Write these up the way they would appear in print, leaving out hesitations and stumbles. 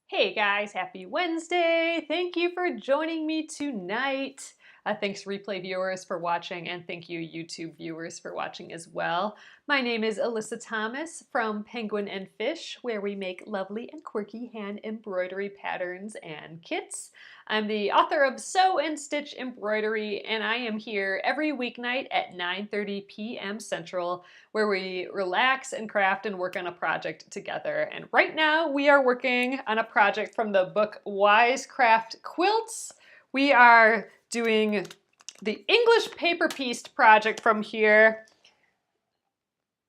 Hey guys, happy Wednesday! Thank you for joining me tonight. Thanks replay viewers for watching, and thank you YouTube viewers for watching as well. My name is Alyssa Thomas from Penguin and Fish, where we make lovely and quirky hand embroidery patterns and kits. I'm the author of Sew and Stitch Embroidery, and I am here every weeknight at 9:30 p.m. Central, where we relax and craft and work on a project together. And right now we are working on a project from the book Wise Craft Quilts. We are doing the English paper pieced project from here.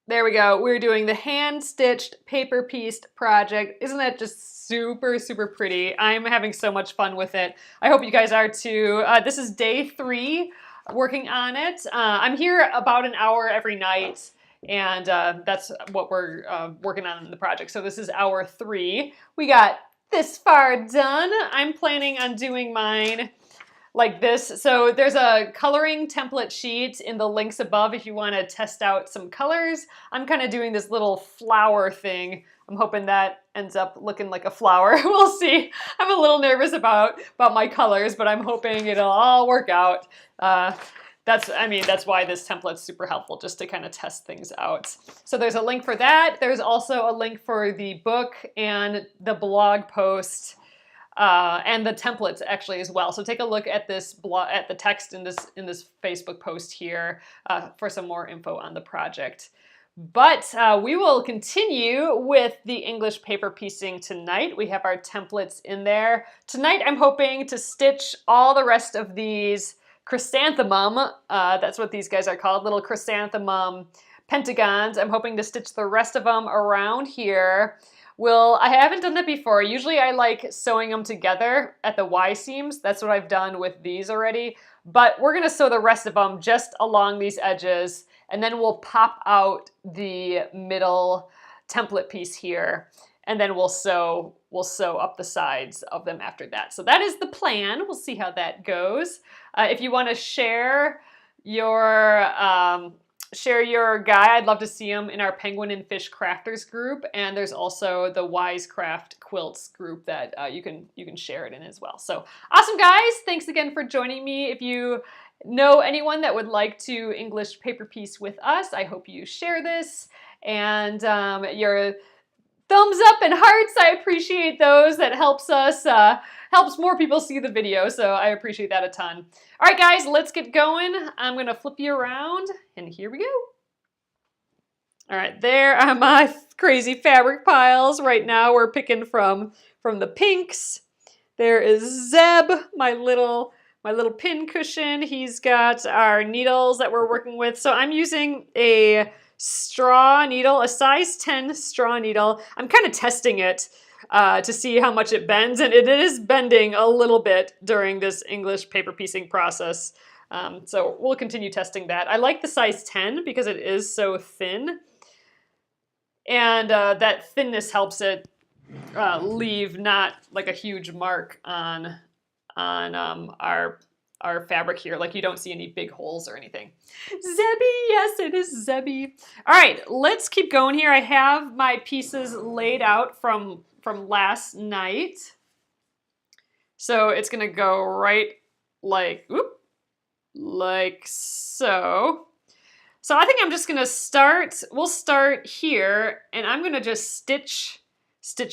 There we go. We're doing the hand-stitched paper pieced project. Isn't that just super, super pretty? I'm having so much fun with it. I hope you guys are too. This is day 3 working on it. I'm here about an hour every night, and that's what we're working on in the project. So this is hour 3. We got this far done. I'm planning on doing mine like this. So there's a coloring template sheet in the links above if you want to test out some colors. I'm kind of doing this little flower thing. I'm hoping that ends up looking like a flower. We'll see. I'm a little nervous about my colors, but I'm hoping it'll all work out. That's why this template's super helpful, just to kind of test things out. So there's a link for that. There's also a link for the book and the blog post and the templates actually as well. So take a look at this at the text in this Facebook post here for some more info on the project. But we will continue with the English paper piecing tonight. We have our templates in there. Tonight I'm hoping to stitch all the rest of these chrysanthemum, that's what these guys are called, little chrysanthemum pentagons. I'm hoping to stitch the rest of them around here. I haven't done that before. Usually I like sewing them together at the Y seams. That's what I've done with these already. But we're gonna sew the rest of them just along these edges, and then we'll pop out the middle template piece here, and then we'll sew up the sides of them after that. So that is the plan. We'll see how that goes. If you want to share your guy, I'd love to see him in our Penguin and Fish Crafters group, and there's also the Wise Craft Quilts group that you can share it in as well. So awesome, guys! Thanks again for joining me. If you know anyone that would like to English paper piece with us, I hope you share this, and your thumbs up and hearts, I appreciate those. That helps us, helps more people see the video, so I appreciate that a ton. All right, guys, let's get going. I'm gonna flip you around, and here we go. All right, there are my crazy fabric piles. Right now we're picking from the pinks. There is Zeb, my little pin cushion. He's got our needles that we're working with. So I'm using a straw needle, a size 10 straw needle. I'm kind of testing it to see how much it bends, and it is bending a little bit during this English paper piecing process. So we'll continue testing that. I like the size 10 because it is so thin, and that thinness helps it leave not like a huge mark on our fabric here. Like, you don't see any big holes or anything. Zebby, yes, it is Zebby. All right, let's keep going here. I have my pieces laid out from last night. So it's gonna go right like so. So I think I'm just gonna we'll start here, and I'm gonna just stitch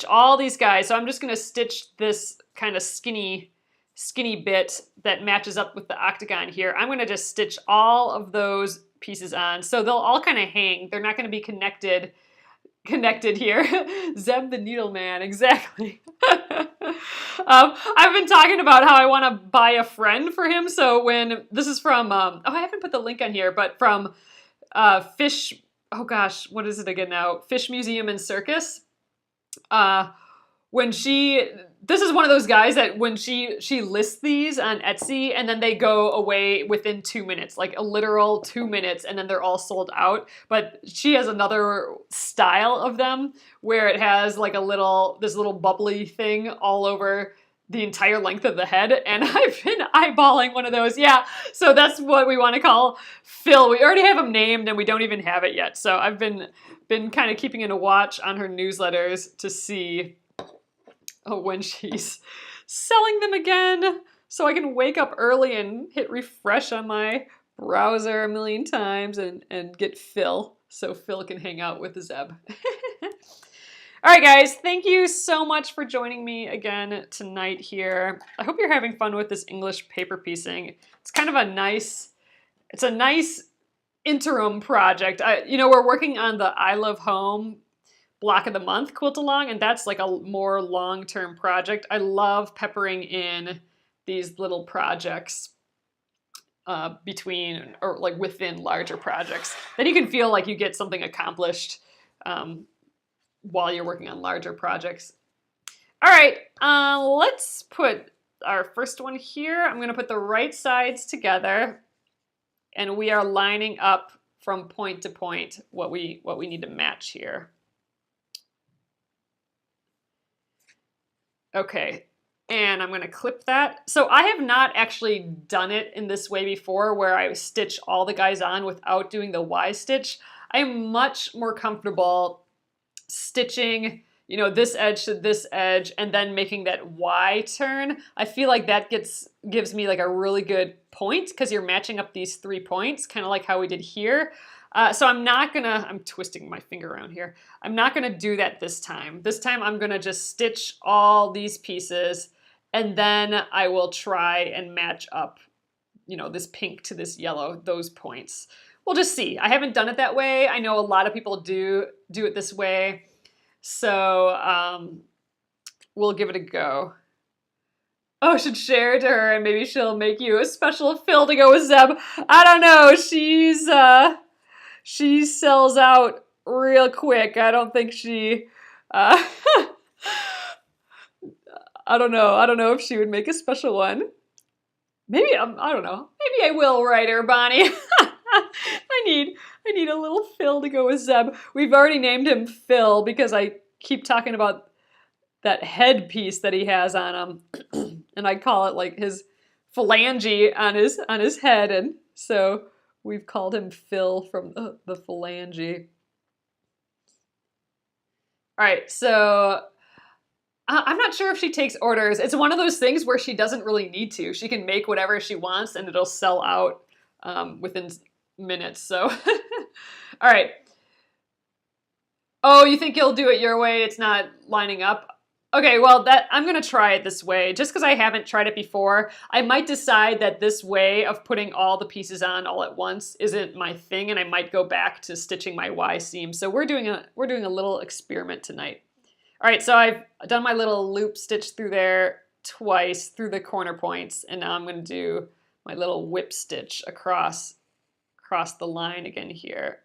all these guys. So I'm just gonna stitch this kind of skinny bit that matches up with the octagon here. I'm gonna just stitch all of those pieces on, so they'll all kind of hang. They're not gonna be connected here. Zeb the needle man, exactly. I've been talking about how I want to buy a friend for him. So when this is from, oh, I haven't put the link on here, but from Fish, oh gosh, what is it again now? Fish Museum and Circus. This is one of those guys that when she lists these on Etsy, and then they go away within 2 minutes, like a literal 2 minutes, and then they're all sold out. But she has another style of them where it has like this little bubbly thing all over the entire length of the head, and I've been eyeballing one of those. Yeah, so that's what we want to call Phil. We already have him named, and we don't even have it yet. So I've been kind of keeping a watch on her newsletters to see when she's selling them again, so I can wake up early and hit refresh on my browser a million times and get Phil, so Phil can hang out with Zeb. All right, guys, thank you so much for joining me again tonight here. I hope you're having fun with this English paper piecing. It's kind of a nice interim project. You know, we're working on the I Love Home block of the month quilt along, and that's like a more long-term project. I love peppering in these little projects between or like within larger projects. Then you can feel like you get something accomplished while you're working on larger projects. All right, let's put our first one here. I'm gonna put the right sides together, and we are lining up from point to point what we need to match here. Okay, and I'm gonna clip that. So I have not actually done it in this way before, where I stitch all the guys on without doing the Y stitch. I am much more comfortable stitching, you know, this edge to this edge and then making that Y turn. I feel like that gives me like a really good point because you're matching up these 3 points, kind of like how we did here. So I'm twisting my finger around here. I'm not gonna do that this time. This time I'm gonna just stitch all these pieces, and then I will try and match up, you know, this pink to this yellow, those points. We'll just see. I haven't done it that way. I know a lot of people do it this way. So we'll give it a go. Oh, I should share it to her and maybe she'll make you a special fill to go with Zeb. I don't know. She sells out real quick. I don't think she, I don't know. I don't know if she would make a special one. Maybe, I don't know. Maybe I will write her, Bonnie. I need a little Phil to go with Zeb. We've already named him Phil because I keep talking about that headpiece that he has on him. And I call it like his phalange on his head. And so we've called him Phil from the phalange. All right, so I'm not sure if she takes orders. It's one of those things where she doesn't really need to. She can make whatever she wants and it'll sell out within minutes. So, all right. Oh, you think you'll do it your way? It's not lining up? Okay, well, I'm gonna try it this way. Just because I haven't tried it before, I might decide that this way of putting all the pieces on all at once isn't my thing, and I might go back to stitching my Y seam. So we're doing a little experiment tonight. All right, so I've done my little loop stitch through there twice through the corner points, and now I'm gonna do my little whip stitch across the line again here.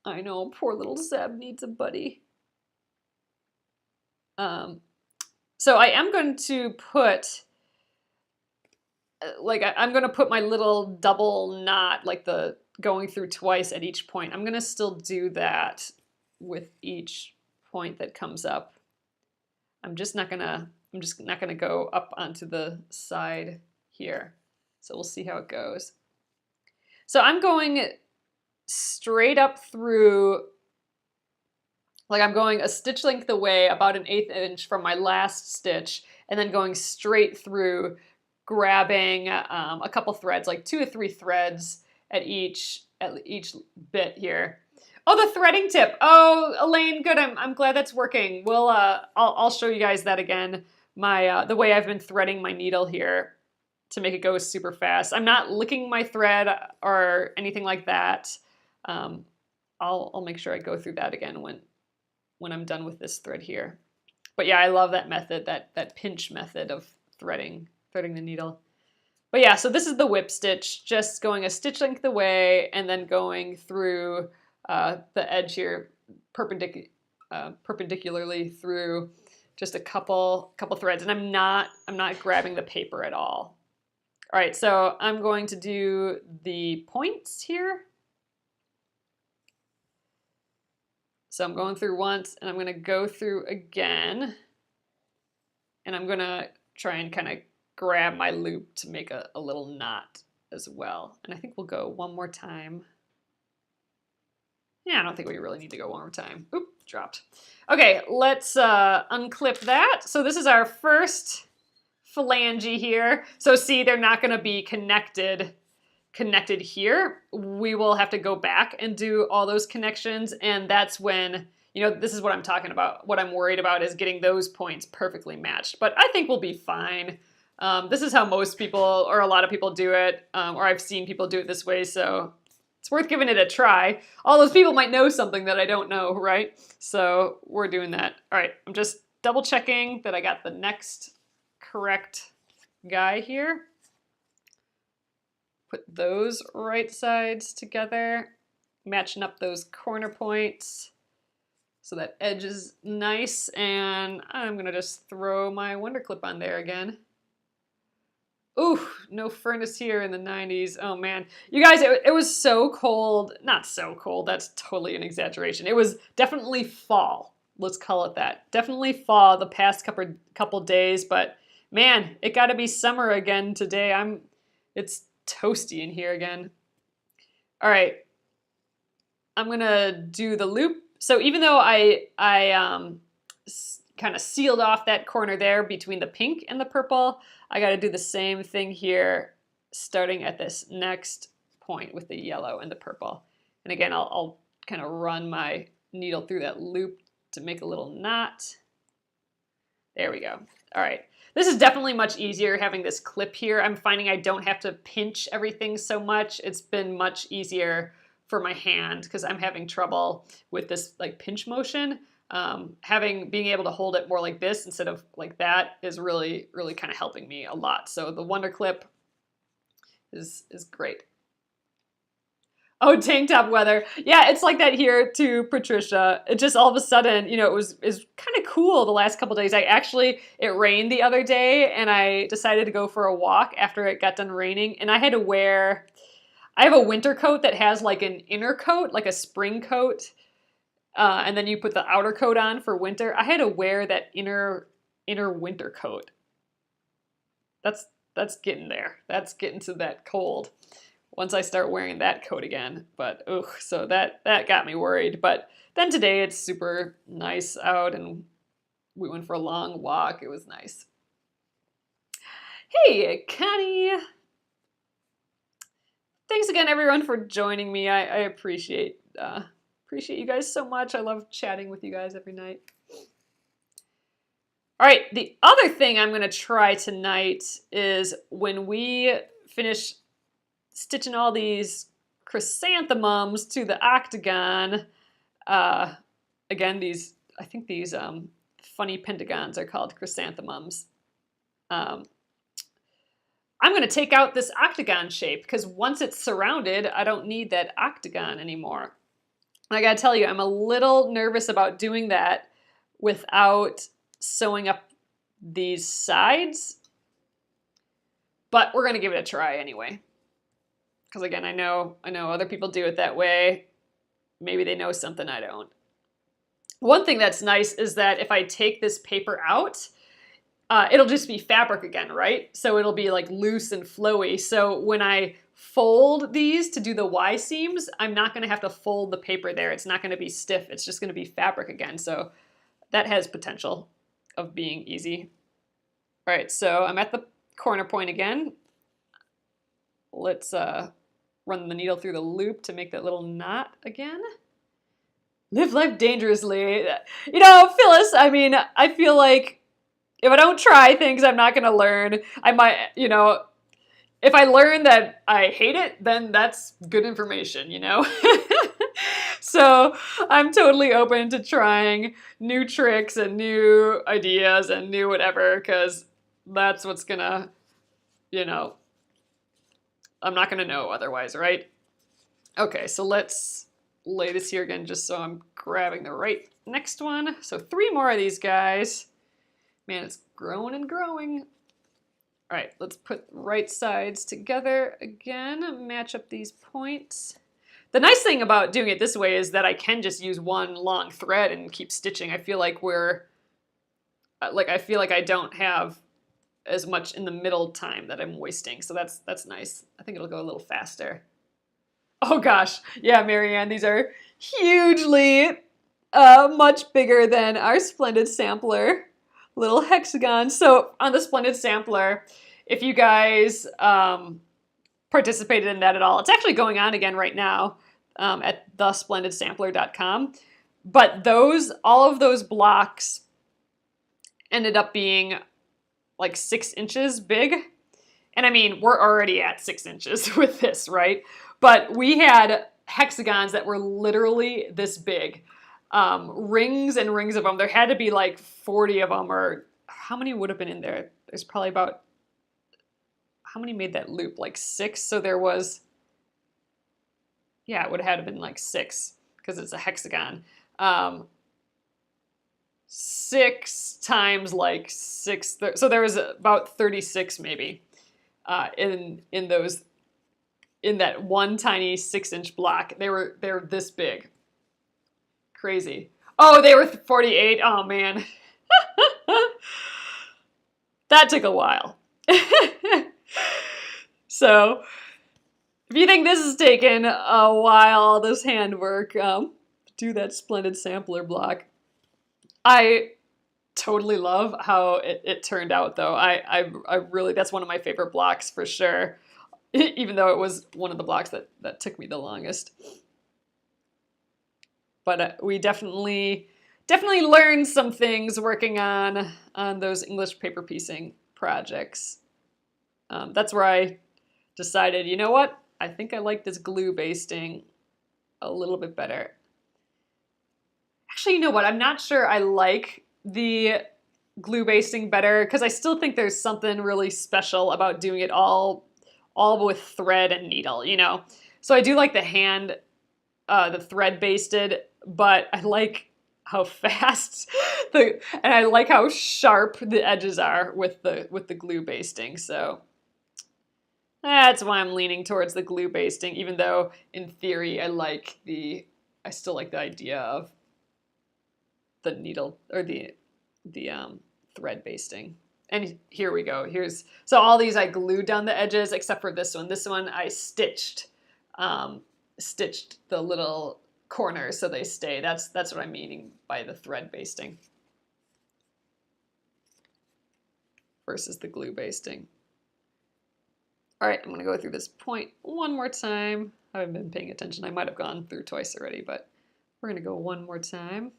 I know, poor little Zeb needs a buddy. So I am going to put, I'm going to put my little double knot, like the going through twice at each point. I'm going to still do that with each point that comes up. I'm just not going to go up onto the side here. So we'll see how it goes. So I'm going straight up through, like I'm going a stitch length away, about 1/8 inch from my last stitch, and then going straight through, grabbing a couple threads, like 2 or 3 threads at each bit here. Oh, the threading tip. Oh, Elaine, good. I'm glad that's working. We'll I'll show you guys that again. The way I've been threading my needle here to make it go super fast. I'm not licking my thread or anything like that. I'll make sure I go through that again when I'm done with this thread here. But yeah, I love that method, that pinch method of threading the needle. But yeah, so this is the whip stitch, just going a stitch length away and then going through the edge here perpendicularly through just a couple threads, and I'm not grabbing the paper at all. All right, so I'm going to do the points here. So I'm going through once, and I'm going to go through again. And I'm going to try and kind of grab my loop to make a little knot as well. And I think we'll go one more time. Yeah, I don't think we really need to go one more time. Oop, dropped. Okay, let's unclip that. So this is our first phalange here. So see, they're not going to be connected here. We will have to go back and do all those connections, and that's when, you know, this is what I'm talking about. What I'm worried about is getting those points perfectly matched, but I think we'll be fine. This is how most people, or a lot of people do it, or I've seen people do it this way, so it's worth giving it a try. All those people might know something that I don't know, right? So we're doing that. All right, I'm just double checking that I got the next correct guy here. Put those right sides together, matching up those corner points so that edge is nice, and I'm gonna just throw my wonder clip on there again. Ooh, no furnace here in the 90s. Oh man. You guys, it was so cold. Not so cold, that's totally an exaggeration. It was definitely fall. Let's call it that. Definitely fall the past couple days, but man, it gotta be summer again today. It's toasty in here again. All right, I'm gonna do the loop. So even though I kind of sealed off that corner there between the pink and the purple, I got to do the same thing here, starting at this next point with the yellow and the purple. And again, I'll kind of run my needle through that loop to make a little knot. There we go. All right. This is definitely much easier having this clip here. I'm finding I don't have to pinch everything so much. It's been much easier for my hand because I'm having trouble with this like pinch motion. Being able to hold it more like this instead of like that is really, really kind of helping me a lot. So the wonder clip is great. Oh, tank top weather. Yeah, it's like that here too, Patricia. It just all of a sudden, you know, it was kind of cool the last couple days. It rained the other day and I decided to go for a walk after it got done raining, and I had to wear, I have a winter coat that has like an inner coat, like a spring coat. And then you put the outer coat on for winter. I had to wear that inner winter coat. That's getting there. That's getting to that cold once I start wearing that coat again. But so that got me worried. But then today it's super nice out and we went for a long walk. It was nice. Hey, Connie. Thanks again, everyone, for joining me. I appreciate you guys so much. I love chatting with you guys every night. All right, the other thing I'm going to try tonight is when we finish stitching all these chrysanthemums to the octagon. Again, I think these funny pentagons are called chrysanthemums. I'm going to take out this octagon shape because once it's surrounded, I don't need that octagon anymore. I gotta tell you, I'm a little nervous about doing that without sewing up these sides, but we're gonna give it a try anyway. Because again, I know other people do it that way. Maybe they know something I don't. One thing that's nice is that if I take this paper out, it'll just be fabric again, right? So it'll be like loose and flowy. So when I fold these to do the Y seams, I'm not going to have to fold the paper there. It's not going to be stiff. It's just going to be fabric again. So that has potential of being easy. All right, so I'm at the corner point again. Let's run the needle through the loop to make that little knot again. Live life dangerously. You know, Phyllis, I mean, I feel like if I don't try things, I'm not going to learn. I might, you know, if I learn that I hate it, then that's good information, you know? So I'm totally open to trying new tricks and new ideas and new whatever, because that's what's going to, you know, I'm not going to know otherwise, right? Okay, so let's lay this here again just so I'm grabbing the right next one. So 3 more of these guys. Man, it's growing and growing. All right, let's put right sides together again, match up these points. The nice thing about doing it this way is that I can just use one long thread and keep stitching. I feel like I feel like I don't have as much in the middle time that I'm wasting. So that's nice. I think it'll go a little faster. Oh gosh. Yeah, Marianne, these are hugely much bigger than our Splendid Sampler little hexagon. So on the Splendid Sampler, if you guys participated in that at all, it's actually going on again right now at thesplendidsampler.com. But all of those blocks ended up being like 6 inches big. And I mean, we're already at 6 inches with this, right? But we had hexagons that were literally this big. Rings and rings of them. There had to be like 40 of them, or how many would have been in there? There's probably about, how many made that loop? Like 6. So there was, yeah, it would have had to been like 6 because it's a hexagon. 6 times like 6. So there was about 36 maybe in that one tiny 6-inch block. They were this big. Crazy. Oh, they were 48. Oh man. That took a while. So if you think this is taking a while, this handwork, do that Splendid Sampler block. I totally love how it turned out though. I really, that's one of my favorite blocks for sure. Even though it was one of the blocks that took me the longest. But we definitely learned some things working on those English paper piecing projects. That's where I decided, you know what? I think I like this glue basting a little bit better. Actually, you know what? I'm not sure I like the glue basting better because I still think there's something really special about doing it all with thread and needle, you know? So I do like the thread basted, but I like how fast and I like how sharp the edges are with the glue basting. So that's why I'm leaning towards the glue basting, even though in theory I still like the idea of the needle or the thread basting. And here we go. So all these I glued down the edges except for this one. This one I stitched the little corners so they stay. That's what I'm meaning by the thread basting versus the glue basting. All right, I'm gonna go through this point one more time. I haven't been paying attention. I might have gone through twice already, but we're gonna go one more time.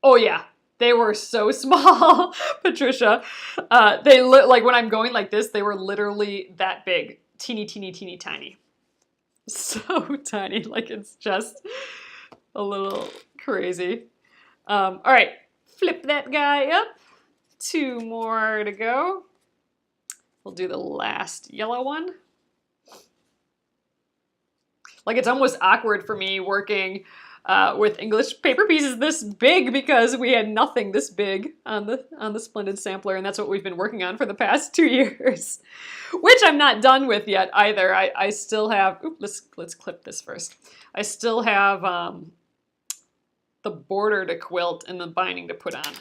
Oh yeah, they were so small, Patricia. Like when I'm going like this, they were literally that big, teeny, teeny, teeny, tiny. So tiny, like it's just a little crazy. All right, flip that guy up. 2 more to go. We'll do the last yellow one. Like it's almost awkward for me working with English paper pieces this big because we had nothing this big on the Splendid Sampler, and that's what we've been working on for the past 2 years, which I'm not done with yet either. I still have. Let's clip this first. I still have the border to quilt and the binding to put on.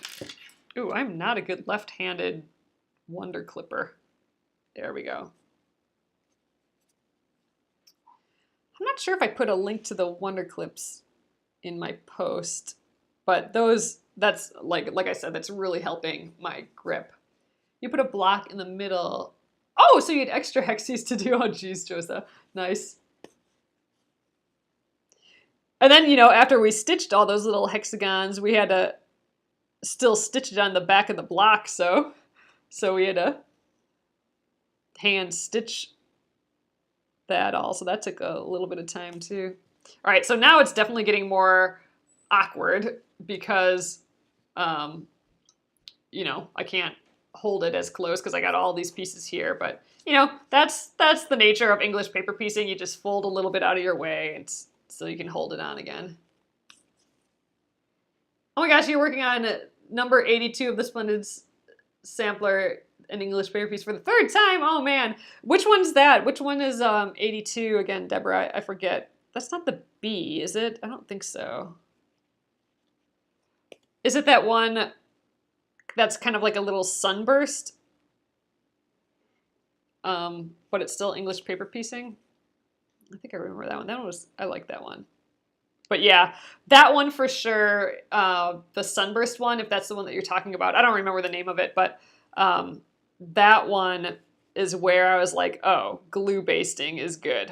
Ooh, I'm not a good left-handed wonder clipper. There we go. I'm not sure if I put a link to the wonder clips in my post, but that's like I said, that's really helping my grip. You put a block in the middle. Oh, so you had extra hexies to do. Oh, geez, Joseph. Nice. And then, you know, after we stitched all those little hexagons, we had to still stitch it on the back of the block. So we had to hand stitch that all. So that took a little bit of time too. All right, so now it's definitely getting more awkward because, you know, I can't hold it as close because I got all these pieces here. But, you know, that's the nature of English paper piecing. You just fold a little bit out of your way so you can hold it on again. Oh my gosh, you're working on number 82 of the Splendid Sampler. an English paper piece for the third time. Oh man, which one's that? Which one is 82 again, Deborah? I forget. That's not the B, is it? I don't think so. Is it that one that's kind of like a little sunburst? But it's still English paper piecing. I think I remember that one. That one was, I like that one. But yeah, that one for sure, the sunburst one, if that's the one that you're talking about. I don't remember the name of it, but that one is where I was like, oh, glue basting is good.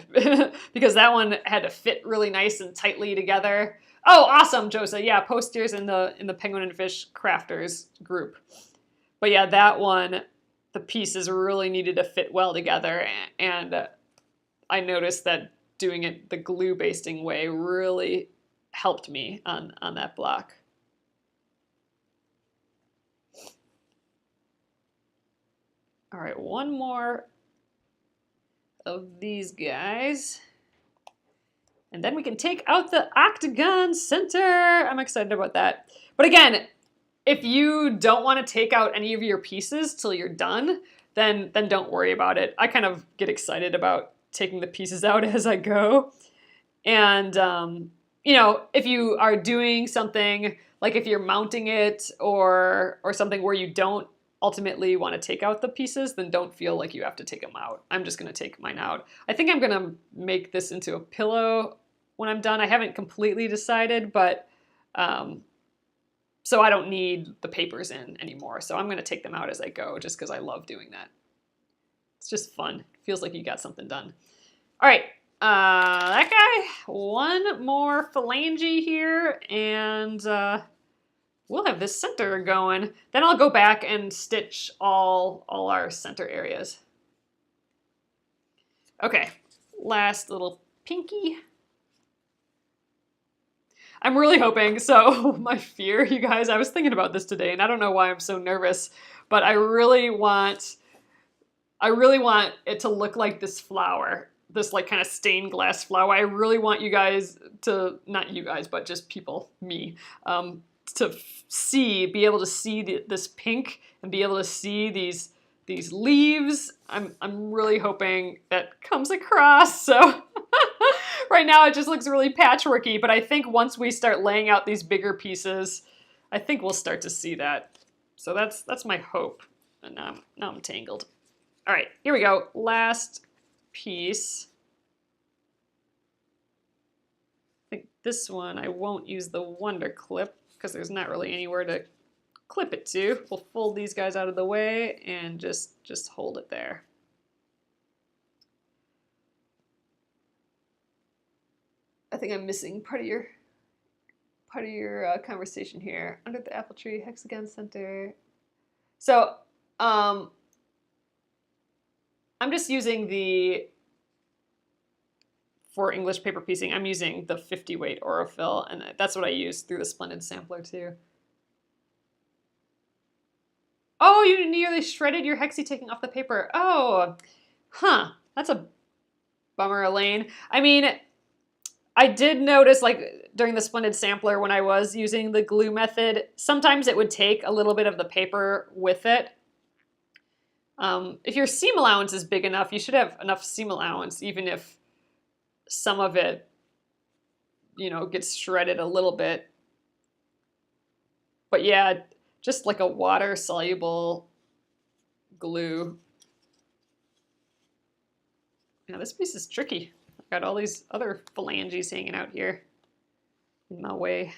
Because that one had to fit really nice and tightly together. Oh, awesome, Josa. Yeah, post yours in the Penguin and Fish Crafters group. But yeah, that one, the pieces really needed to fit well together. And I noticed that doing it the glue basting way really helped me on that block. All right, one more of these guys. And then we can take out the octagon center. I'm excited about that. But again, if you don't want to take out any of your pieces till you're done, then don't worry about it. I kind of get excited about taking the pieces out as I go. And, you know, if you are doing something, like if you're mounting it or something where you don't ultimately want to take out the pieces, then don't feel like you have to take them out. I'm just going to take mine out. I think I'm going to make this into a pillow when I'm done. I haven't completely decided, but so I don't need the papers in anymore. So I'm going to take them out as I go just because I love doing that. It's just fun. It feels like you got something done. All right, that guy, one more phalange here, and we'll have this center going. Then I'll go back and stitch all our center areas. Okay, last little pinky. I'm really hoping, so my fear, you guys, I was thinking about this today, and I don't know why I'm so nervous, but I really want it to look like this flower, this like kind of stained glass flower. I really want you guys to, not you guys, but just people, me, to be able to see this pink and be able to see these leaves. I'm really hoping that comes across. So right now it just looks really patchworky, but I think once we start laying out these bigger pieces, I think we'll start to see that. So that's my hope. And now I'm tangled. All right, here we go. Last piece. I think this one I won't use the Wonder Clip because there's not really anywhere to clip it to. We'll fold these guys out of the way and just hold it there. I think I'm missing part of your conversation here. Under the apple tree, hexagon center. So I'm just using for English paper piecing, I'm using the 50 weight Aurifil, and that's what I use through the Splendid Sampler too. Oh, you nearly shredded your hexie taking off the paper. Oh, huh, that's a bummer, Elaine. I mean, I did notice, like, during the Splendid Sampler when I was using the glue method, sometimes it would take a little bit of the paper with it. If your seam allowance is big enough, you should have enough seam allowance, even if some of it, you know, gets shredded a little bit. But yeah, just like a water-soluble glue. Now this piece is tricky. I've got all these other phalanges hanging out here in my way.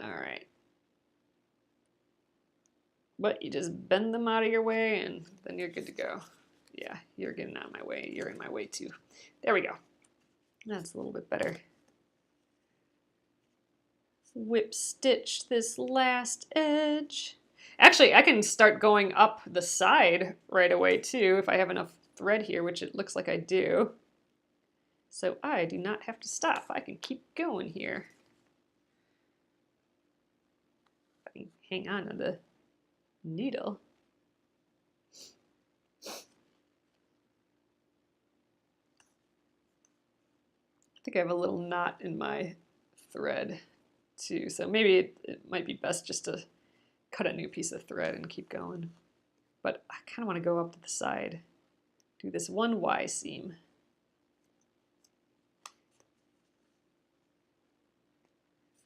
All right. But you just bend them out of your way and then you're good to go. Yeah, you're getting out of my way. You're in my way too. There we go. That's a little bit better. Whip stitch this last edge. Actually, I can start going up the side right away too if I have enough thread here, which it looks like I do. So I do not have to stop. I can keep going here. I can hang on to the needle. I think I have a little knot in my thread. too. So maybe it might be best just to cut a new piece of thread and keep going. But I kind of want to go up to the side, do this one Y seam.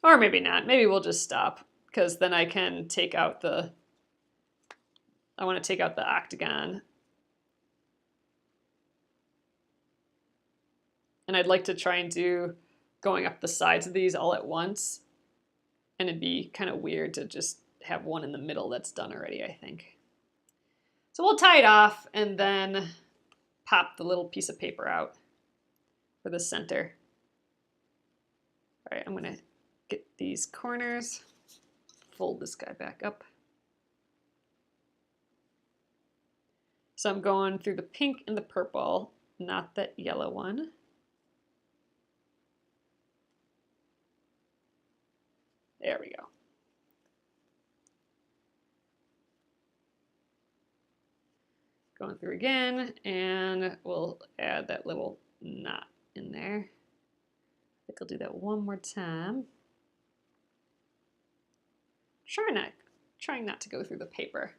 Or maybe not. Maybe we'll just stop, because then I can take out the, I want to take out the octagon. And I'd like to try and do going up the sides of these all at once. And it'd be kind of weird to just have one in the middle that's done already, I think. So we'll tie it off and then pop the little piece of paper out for the center. All right, I'm gonna get these corners, fold this guy back up. So I'm going through the pink and the purple, not that yellow one. There we go. Going through again, and we'll add that little knot in there. I think I'll do that one more time. Trying not to go through the paper.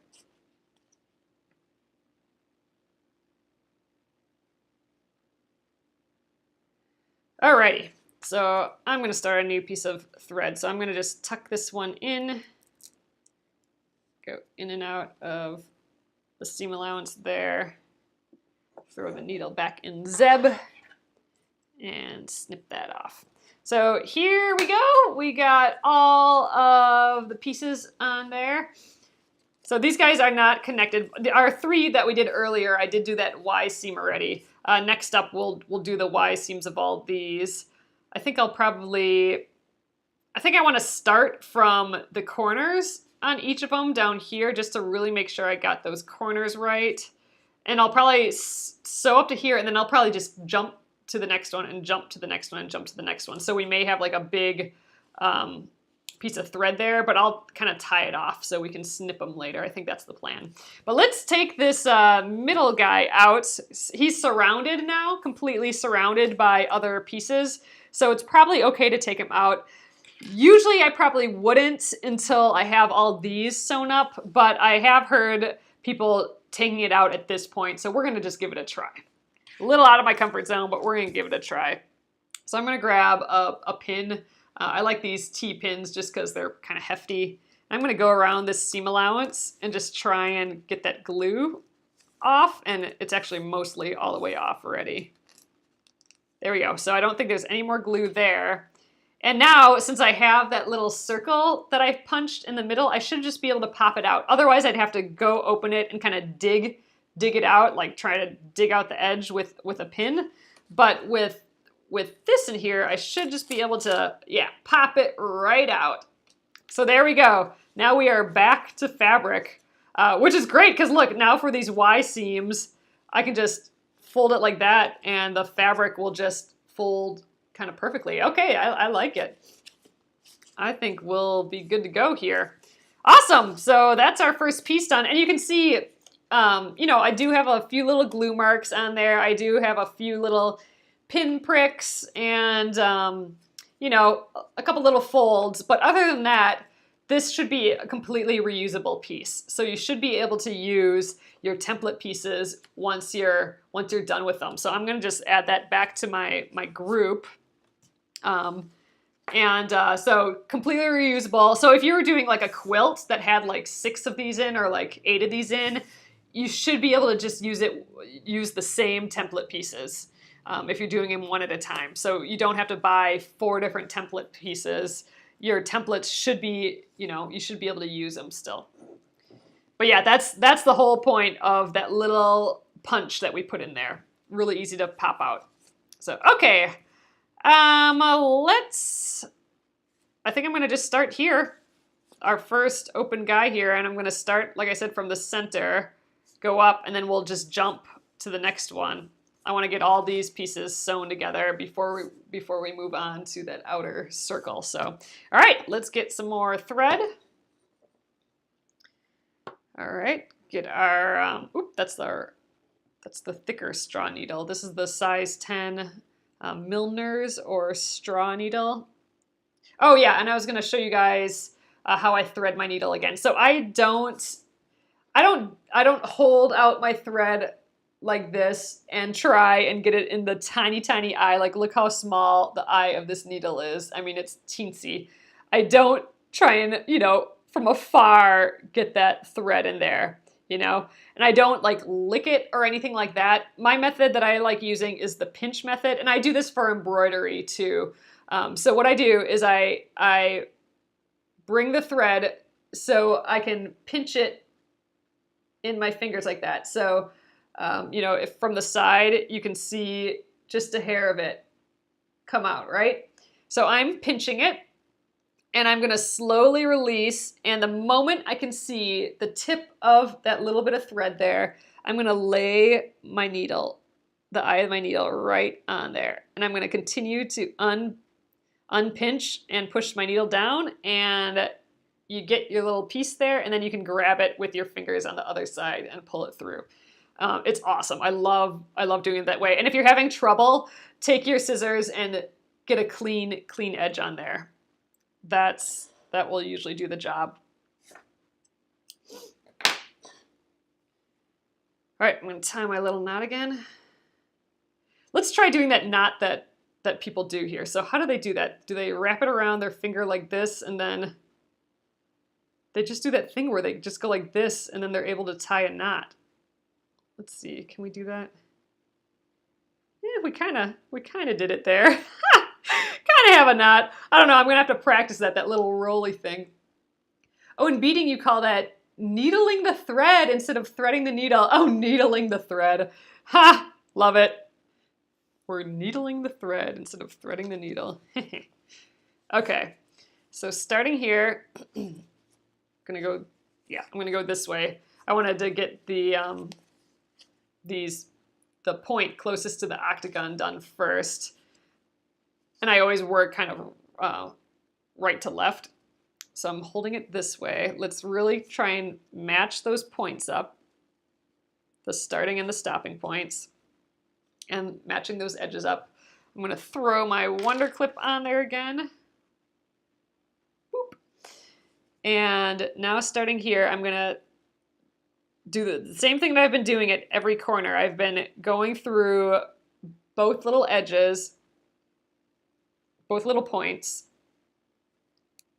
Alrighty, so I'm going to start a new piece of thread. So I'm going to just tuck this one in, go in and out of the seam allowance there, throw the needle back in Zeb, and snip that off. So here we go. We got all of the pieces on there. So these guys are not connected. Our 3 that we did earlier, I did do that Y seam already. Next up, we'll do the Y seams of all these. I think I want to start from the corners on each of them down here just to really make sure I got those corners right. And I'll probably sew up to here, and then I'll probably just jump to the next one and jump to the next one and jump to the next one. So we may have like a big piece of thread there, but I'll kind of tie it off so we can snip them later. I think that's the plan. But let's take this middle guy out. He's surrounded now, completely surrounded by other pieces. So it's probably okay to take him out. Usually I probably wouldn't until I have all these sewn up, but I have heard people taking it out at this point. So we're gonna just give it a try. A little out of my comfort zone, but we're gonna give it a try. So I'm gonna grab a pin. I like these T-pins just because they're kind of hefty. I'm gonna go around this seam allowance and just try and get that glue off, and it's actually mostly all the way off already. There we go. So I don't think there's any more glue there. And now, since I have that little circle that I've punched in the middle, I should just be able to pop it out. Otherwise, I'd have to go open it and kind of dig it out, like try to dig out the edge with a pin. But with this in here, I should just be able to, yeah, pop it right out. So there we go. Now we are back to fabric, which is great because look, now for these Y seams, I can just fold it like that and the fabric will just fold kind of perfectly. Okay, I like it. I think we'll be good to go here. Awesome, so that's our first piece done. And you can see, you know, I do have a few little glue marks on there. I do have a few little pin pricks and, you know, a couple little folds. But other than that, this should be a completely reusable piece. So you should be able to use your template pieces once you're done with them. So I'm gonna just add that back to my group. So completely reusable. So if you were doing like a quilt that had like 6 of these in or like 8 of these in, you should be able to just use the same template pieces if you're doing them one at a time. So you don't have to buy 4 different template pieces. Your templates should be, you know, you should be able to use them still. But yeah, that's the whole point of that little punch that we put in there. Really easy to pop out. So, okay. I think I'm gonna just start here. Our first open guy here, and I'm gonna start, like I said, from the center, go up, and then we'll just jump to the next one. I wanna get all these pieces sewn together before we move on to that outer circle. So, all right, let's get some more thread. All right, get our, that's the thicker straw needle. This is the size 10 Milner's or straw needle. Oh yeah, and I was gonna show you guys how I thread my needle again. So I don't hold out my thread like this and try and get it in the tiny, tiny eye. Like, look how small the eye of this needle is. I mean, it's teensy. I don't try and, you know, from afar get that thread in there, you know? And I don't like lick it or anything like that. My method that I like using is the pinch method, and I do this for embroidery too. So what I do is I bring the thread so I can pinch it in my fingers like that. So, you know, if from the side, you can see just a hair of it come out, right? So I'm pinching it and I'm gonna slowly release. And the moment I can see the tip of that little bit of thread there, I'm gonna lay my needle, the eye of my needle right on there. And I'm gonna continue to unpinch and push my needle down, and you get your little piece there, and then you can grab it with your fingers on the other side and pull it through. It's awesome. I love doing it that way. And if you're having trouble, take your scissors and get a clean edge on there. That will usually do the job. All right, I'm gonna tie my little knot again. Let's try doing that knot that people do here. So how do they do that? Do they wrap it around their finger like this, and then they just do that thing where they just go like this, and then they're able to tie a knot? Let's see, can we do that? Yeah, we kind of did it there. Kind of have a knot. I don't know, I'm gonna have to practice that little rolly thing. Oh, in beading you call that needling the thread instead of threading the needle. Oh, needling the thread. Ha, love it. We're needling the thread instead of threading the needle. Okay, so starting here, I'm gonna go this way. I wanted to get the point closest to the octagon done first. And I always work kind of right to left. So I'm holding it this way. Let's really try and match those points up, the starting and the stopping points, and matching those edges up. I'm gonna throw my Wonder Clip on there again. Boop. And now starting here, I'm gonna do the same thing that I've been doing at every corner. I've been going through both little edges, both little points,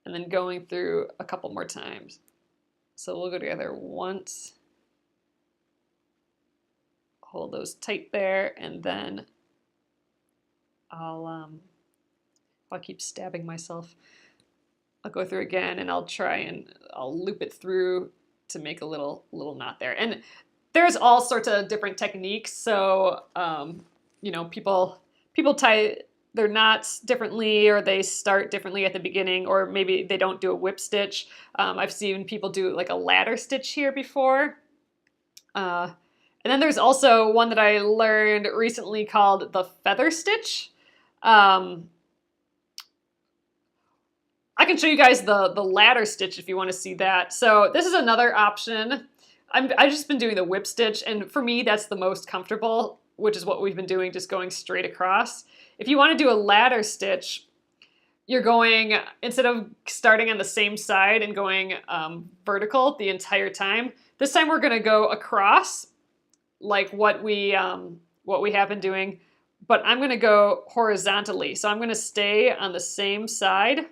and then going through a couple more times. So we'll go together once, hold those tight there, and then I'll keep stabbing myself. I'll go through again, and I'll loop it through to make a little knot there. And there's all sorts of different techniques. So, you know, people tie their knots differently, or they start differently at the beginning, or maybe they don't do a whip stitch. I've seen people do like a ladder stitch here before. And then there's also one that I learned recently called the feather stitch. I can show you guys the ladder stitch if you want to see that. So this is another option. I've just been doing the whip stitch, and for me that's the most comfortable, which is what we've been doing, just going straight across. If you want to do a ladder stitch, you're going, instead of starting on the same side and going vertical the entire time, this time we're going to go across like what we have been doing, but I'm going to go horizontally. So I'm going to stay on the same side,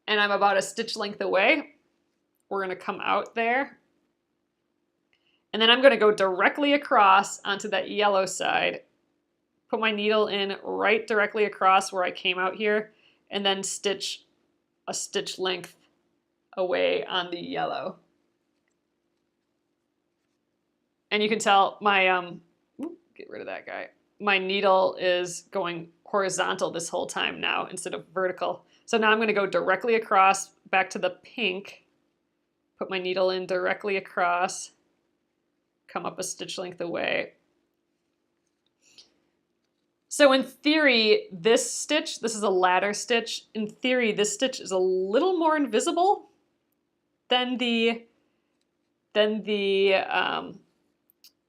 and I'm about a stitch length away. We're going to come out there, and then I'm going to go directly across onto that yellow side, put my needle in right directly across where I came out here, and then stitch a stitch length away on the yellow. And you can tell my, get rid of that guy. My needle is going horizontal this whole time now instead of vertical. So now I'm going to go directly across back to the pink, put my needle in directly across, come up a stitch length away. So in theory, this is a ladder stitch. In theory, this stitch is a little more invisible than the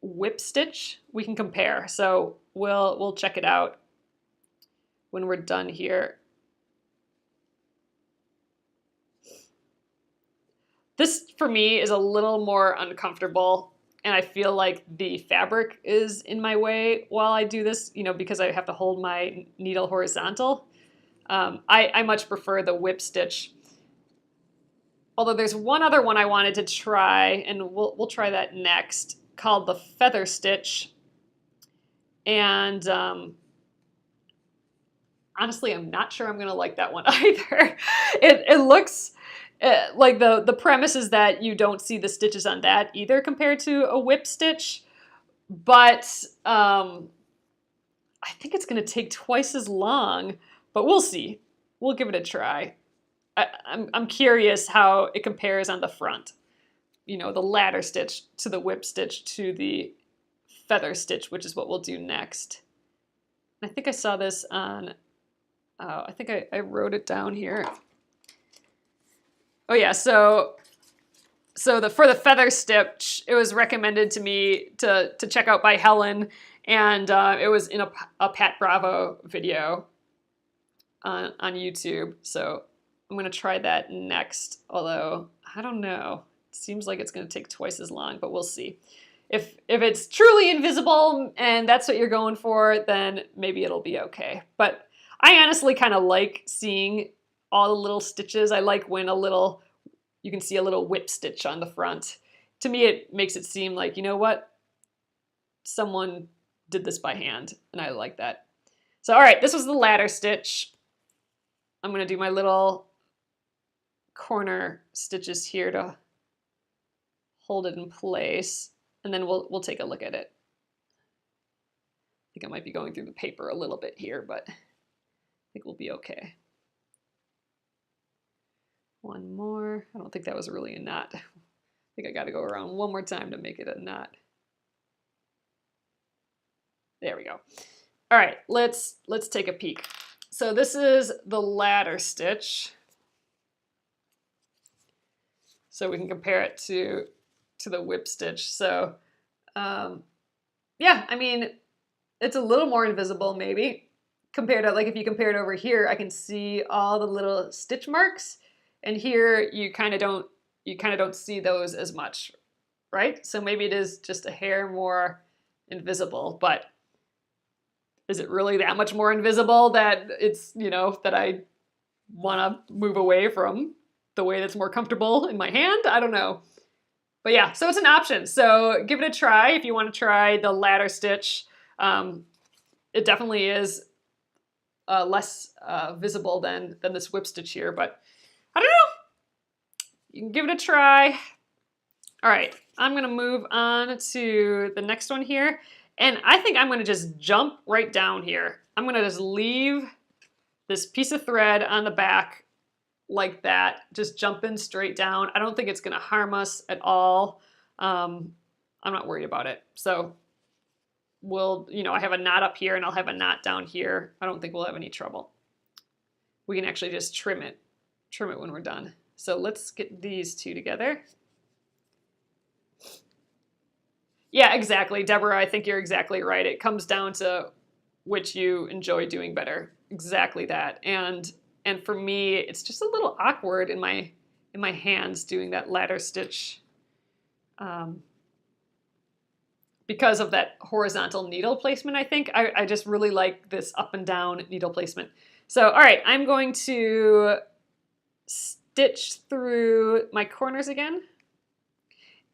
whip stitch. We can compare. So we'll check it out. when we're done here. This, for me, is a little more uncomfortable, and I feel like the fabric is in my way while I do this, you know, because I have to hold my needle horizontal. I much prefer the whip stitch. Although there's one other one I wanted to try, and we'll try that next, called the feather stitch. And honestly, I'm not sure I'm going to like that one either. It looks like the premise is that you don't see the stitches on that either compared to a whip stitch. But I think it's going to take twice as long, but we'll see. We'll give it a try. I'm curious how it compares on the front. You know, the ladder stitch to the whip stitch to the feather stitch, which is what we'll do next. I think I saw this on, I think I wrote it down here. Oh yeah, so for the feather stitch, it was recommended to me to check out by Helen, and it was in a Pat Bravo video on YouTube. So I'm gonna try that next, although I don't know. It seems like it's gonna take twice as long, but we'll see. If it's truly invisible and that's what you're going for, then maybe it'll be okay. But I honestly kind of like seeing all the little stitches. I like when you can see a little whip stitch on the front. To me, it makes it seem like, you know what? Someone did this by hand, and I like that. So, all right, this was the ladder stitch. I'm gonna do my little corner stitches here to hold it in place, and then we'll take a look at it. I think I might be going through the paper a little bit here, but I think we'll be okay. One more. I don't think that was really a knot. I think I got to go around one more time to make it a knot. There we go. All right, let's take a peek. So this is the ladder stitch. So we can compare it to the whip stitch. So yeah, I mean, it's a little more invisible maybe compared to, like, if you compare it over here, I can see all the little stitch marks, and here you kind of don't see those as much, right? So maybe it is just a hair more invisible, but is it really that much more invisible that it's, you know, that I want to move away from the way that's more comfortable in my hand? I don't know. But yeah, so it's an option. So give it a try if you want to try the ladder stitch. It definitely is less visible than this whip stitch here, but I don't know. You can give it a try. All right, I'm going to move on to the next one here. And I think I'm going to just jump right down here. I'm going to just leave this piece of thread on the back like that, just jumping straight down. I don't think it's going to harm us at all. I'm not worried about it. So we'll, you know, I have a knot up here and I'll have a knot down here. I don't think we'll have any trouble. We can actually just trim it when we're done. So let's get these two together. Yeah, exactly. Deborah, I think you're exactly right. It comes down to which you enjoy doing better. Exactly that. And for me, it's just a little awkward in my hands doing that ladder stitch because of that horizontal needle placement, I think. I just really like this up and down needle placement. So, all right, I'm going to stitch through my corners again.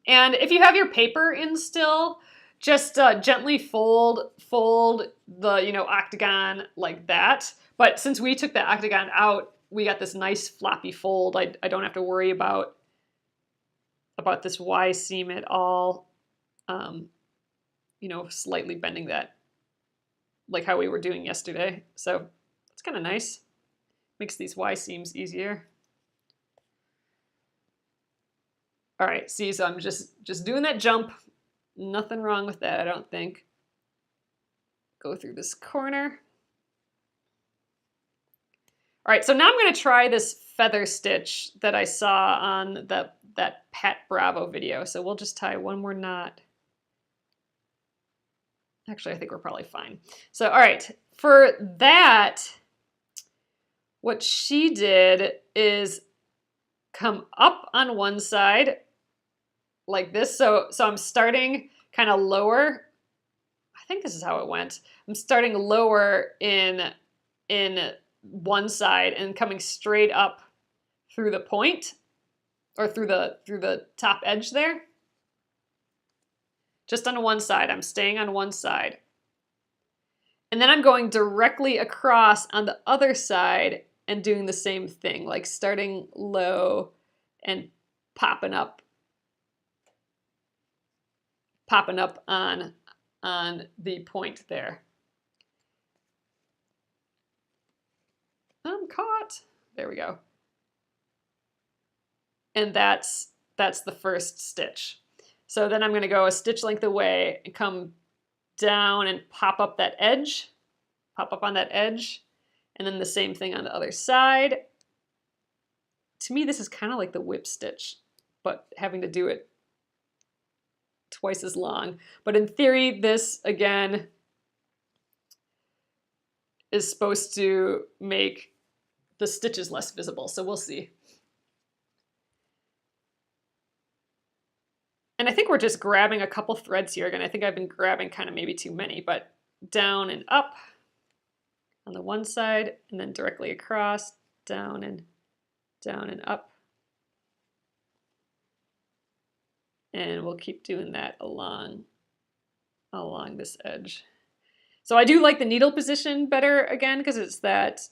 And if you have your paper in still, just gently fold the, you know, octagon like that. But since we took the octagon out, we got this nice floppy fold. I don't have to worry about this Y seam at all. You know, slightly bending that like how we were doing yesterday. So it's kind of nice. Makes these Y seams easier. All right, see, so I'm just doing that jump. Nothing wrong with that, I don't think. Go through this corner. All right, so now I'm going to try this feather stitch that I saw on that Pat Bravo video. So we'll just tie one more knot. Actually, I think we're probably fine. So, all right, for that, what she did is come up on one side like this. So I'm starting kind of lower. I think this is how it went. I'm starting lower in one side and coming straight up through the point, or through the top edge there. Just on one side. I'm staying on one side. And then I'm going directly across on the other side and doing the same thing, like starting low and popping up on the point there. I'm caught. There we go. And that's the first stitch. So then I'm going to go a stitch length away and come down and pop up that edge, pop up on that edge, and then the same thing on the other side. To me, this is kind of like the whip stitch, but having to do it twice as long. But in theory, this, again, is supposed to make the stitches less visible, so we'll see. And I think we're just grabbing a couple threads here. Again, I think I've been grabbing kind of maybe too many, but down and up on the one side, and then directly across, down and up. And we'll keep doing that along this edge. So I do like the needle position better, again, because it's that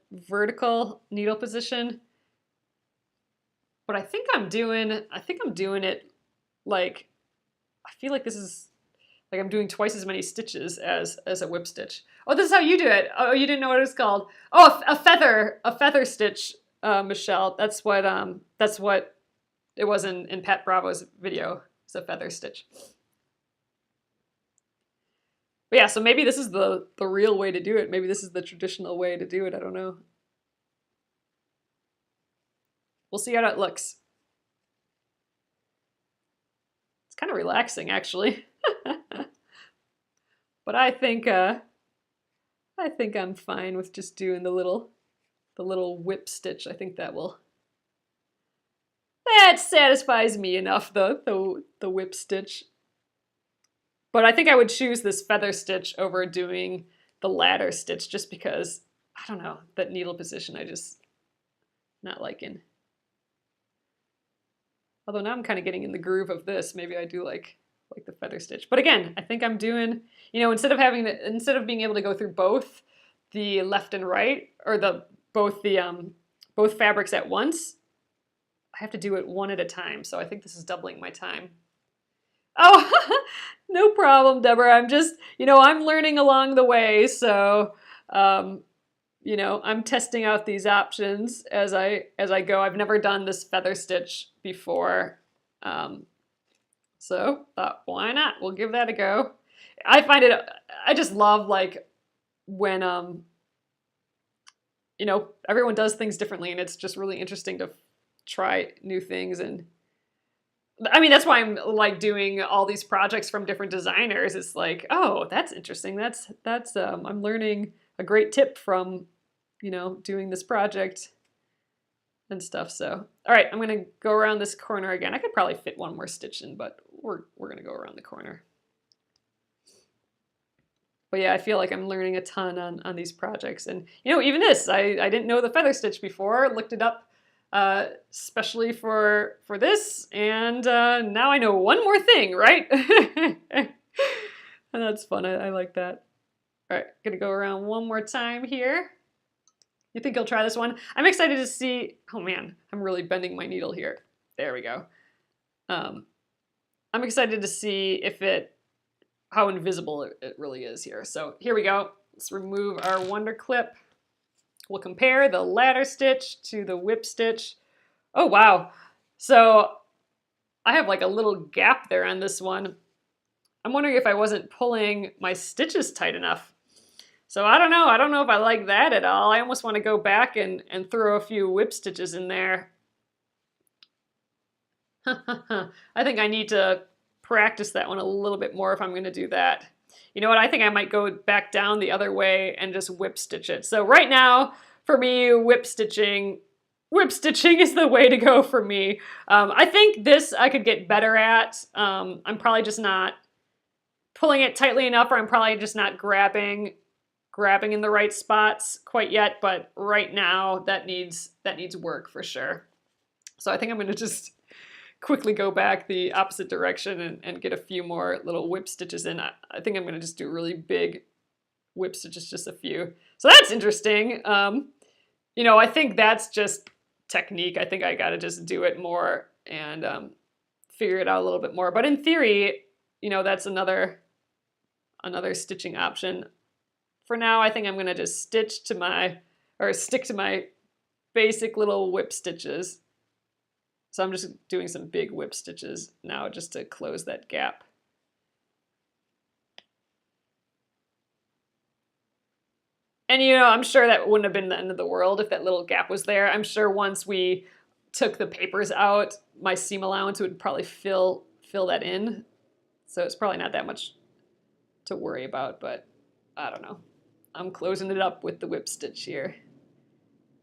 vertical needle position. But I think I'm doing it like, I feel like this is like I'm doing twice as many stitches as a whip stitch. Oh, this is how you do it. Oh, you didn't know what it was called. Oh, a feather stitch, Michelle. That's what it was in Pat Bravo's video. It's a feather stitch. But yeah, so maybe this is the real way to do it. Maybe this is the traditional way to do it. I don't know. We'll see how that looks. It's kind of relaxing, actually. But I think I'm fine with just doing the little whip stitch. I think that satisfies me enough, the whip stitch. But I think I would choose this feather stitch over doing the ladder stitch, just because, I don't know, that needle position I just not liking. Although now I'm kind of getting in the groove of this. Maybe I do like the feather stitch. But again, I think I'm doing, instead of being able to go through both the left and right, or both fabrics at once, I have to do it one at a time. So I think this is doubling my time. Oh, no problem, Deborah. I'm just, I'm learning along the way. So, I'm testing out these options as I go. I've never done this feather stitch before. So thought, why not? We'll give that a go. I just love, like, when, everyone does things differently, and it's just really interesting to try new things. And I mean, that's why I'm like doing all these projects from different designers. It's like, oh, that's interesting. That's I'm learning a great tip from, doing this project and stuff. So, all right, I'm going to go around this corner again. I could probably fit one more stitch in, but we're going to go around the corner. But yeah, I feel like I'm learning a ton on these projects. And, even this, I didn't know the feather stitch before, looked it up especially for this, and now I know one more thing, right? And that's fun. I like that. All right, gonna go around one more time here. You think you'll try this one? I'm excited to see. Oh man, I'm really bending my needle here. There we go. I'm excited to see how invisible it really is here. So here we go. Let's remove our wonder clip. We'll compare the ladder stitch to the whip stitch. Oh, wow. So I have like a little gap there on this one. I'm wondering if I wasn't pulling my stitches tight enough. So I don't know. I don't know if I like that at all. I almost want to go back and throw a few whip stitches in there. I think I need to practice that one a little bit more if I'm going to do that. You know what? I think I might go back down the other way and just whip stitch it. So right now, for me, whip stitching is the way to go for me. I think this I could get better at. I'm probably just not pulling it tightly enough, or I'm probably just not grabbing in the right spots quite yet, but right now that needs work for sure. So I think I'm gonna just quickly go back the opposite direction and get a few more little whip stitches in. I think I'm gonna just do really big whip stitches, just a few. So that's interesting. You know, I think that's just technique. I think I gotta just do it more and figure it out a little bit more. But in theory, you know, that's another stitching option. For now, I think I'm gonna just stick to my basic little whip stitches. So I'm just doing some big whip stitches now just to close that gap. And you know, I'm sure that wouldn't have been the end of the world if that little gap was there. I'm sure once we took the papers out, my seam allowance would probably fill that in. So it's probably not that much to worry about, but I don't know. I'm closing it up with the whip stitch here.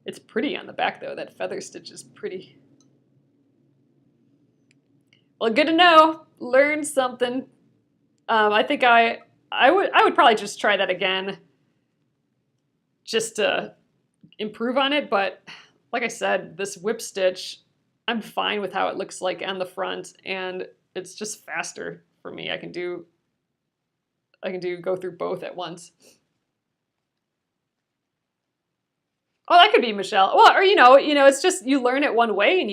It's pretty on the back though. That feather stitch is pretty. Well, good to know. Learned something. I think I would probably just try that again, just to improve on it. But like I said, this whip stitch, I'm fine with how it looks like on the front, and it's just faster for me. I can go through both at once. Oh, that could be Michelle. Well, or you know, it's just you learn it one way, and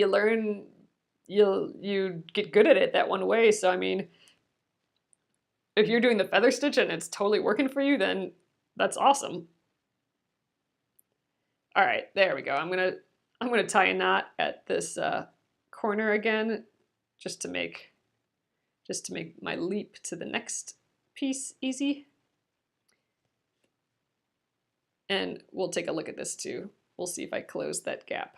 you get good at it that one way. So I mean, if you're doing the feather stitch and it's totally working for you, then that's awesome. All right, there we go. I'm gonna tie a knot at this corner again, just to make my leap to the next piece easy. And we'll take a look at this too. We'll see if I close that gap.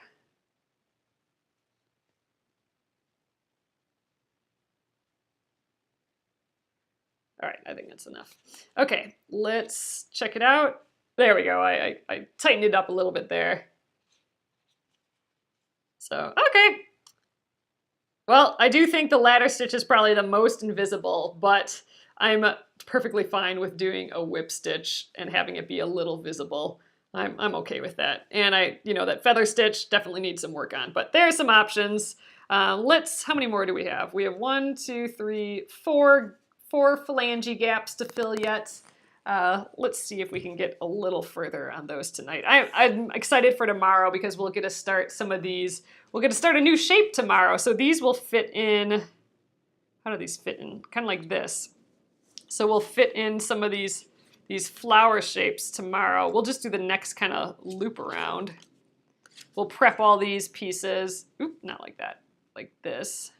All right, I think that's enough. Okay, let's check it out. There we go. I tightened it up a little bit there. So, okay. Well, I do think the ladder stitch is probably the most invisible, but I'm perfectly fine with doing a whip stitch and having it be a little visible. I'm okay with that. And you know, that feather stitch definitely needs some work on, but there's some options. How many more do we have? We have 1, 2, 3, 4 phalange gaps to fill yet. Let's see if we can get a little further on those tonight. I'm excited for tomorrow because we'll get to start some of these. We'll get to start a new shape tomorrow. So these will fit in, how do these fit in? Kind of like this. So we'll fit in some of these flower shapes tomorrow. We'll just do the next kind of loop around. We'll prep all these pieces. Oop, not like that, like this.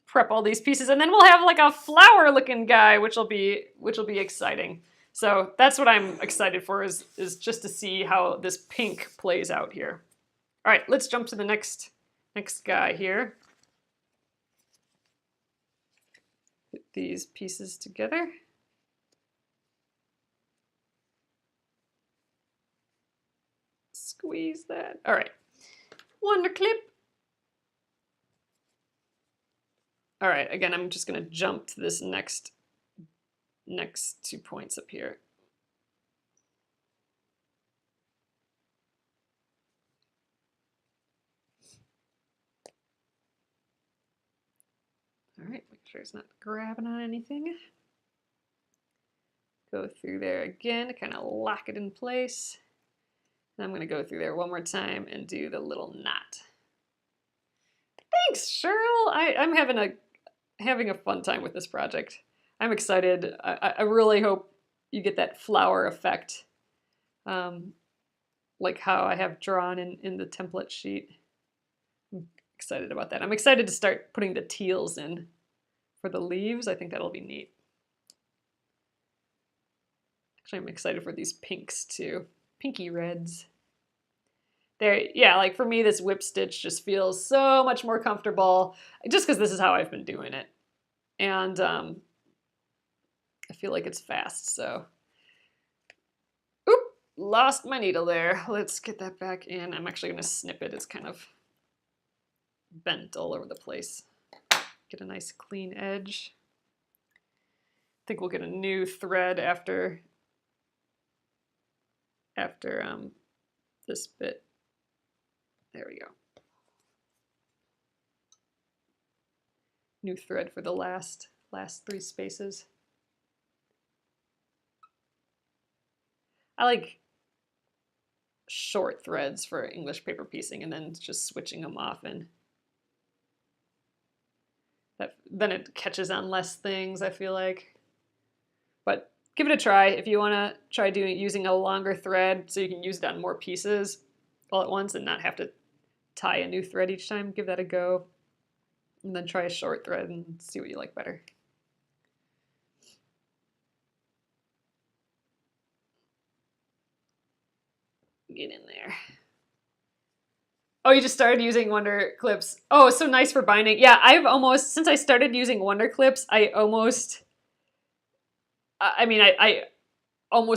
Prep all these pieces, and then we'll have like a flower looking guy, which will be exciting. So that's what I'm excited for, is just to see how this pink plays out here. All right, let's jump to the next guy here. Put these pieces together. Squeeze that. All right, wonder clip. All right, again, I'm just gonna jump to this next 2 points up here. All right, make sure it's not grabbing on anything. Go through there again to kind of lock it in place. And I'm gonna go through there one more time and do the little knot. Thanks, Cheryl. I'm having a fun time with this project. I'm excited. I really hope you get that flower effect, like how I have drawn in the template sheet. I'm excited about that. I'm excited to start putting the teals in for the leaves. I think that'll be neat. Actually, I'm excited for these pinks too. Pinky reds. There, yeah, like for me, this whip stitch just feels so much more comfortable, just because this is how I've been doing it. And I feel like it's fast, so. Oop, lost my needle there. Let's get that back in. I'm actually going to snip it. It's kind of bent all over the place. Get a nice clean edge. I think we'll get a new thread after this bit. There we go. New thread for the last 3 spaces. I like short threads for English paper piecing and then just switching them often. Then it catches on less things, I feel like. But give it a try if you want to try using a longer thread so you can use it on more pieces all at once and not have to tie a new thread each time. Give that a go. And then try a short thread and see what you like better. Get in there. Oh, you just started using Wonder Clips. Oh, it's so nice for binding. Yeah, since I started using Wonder Clips, I almost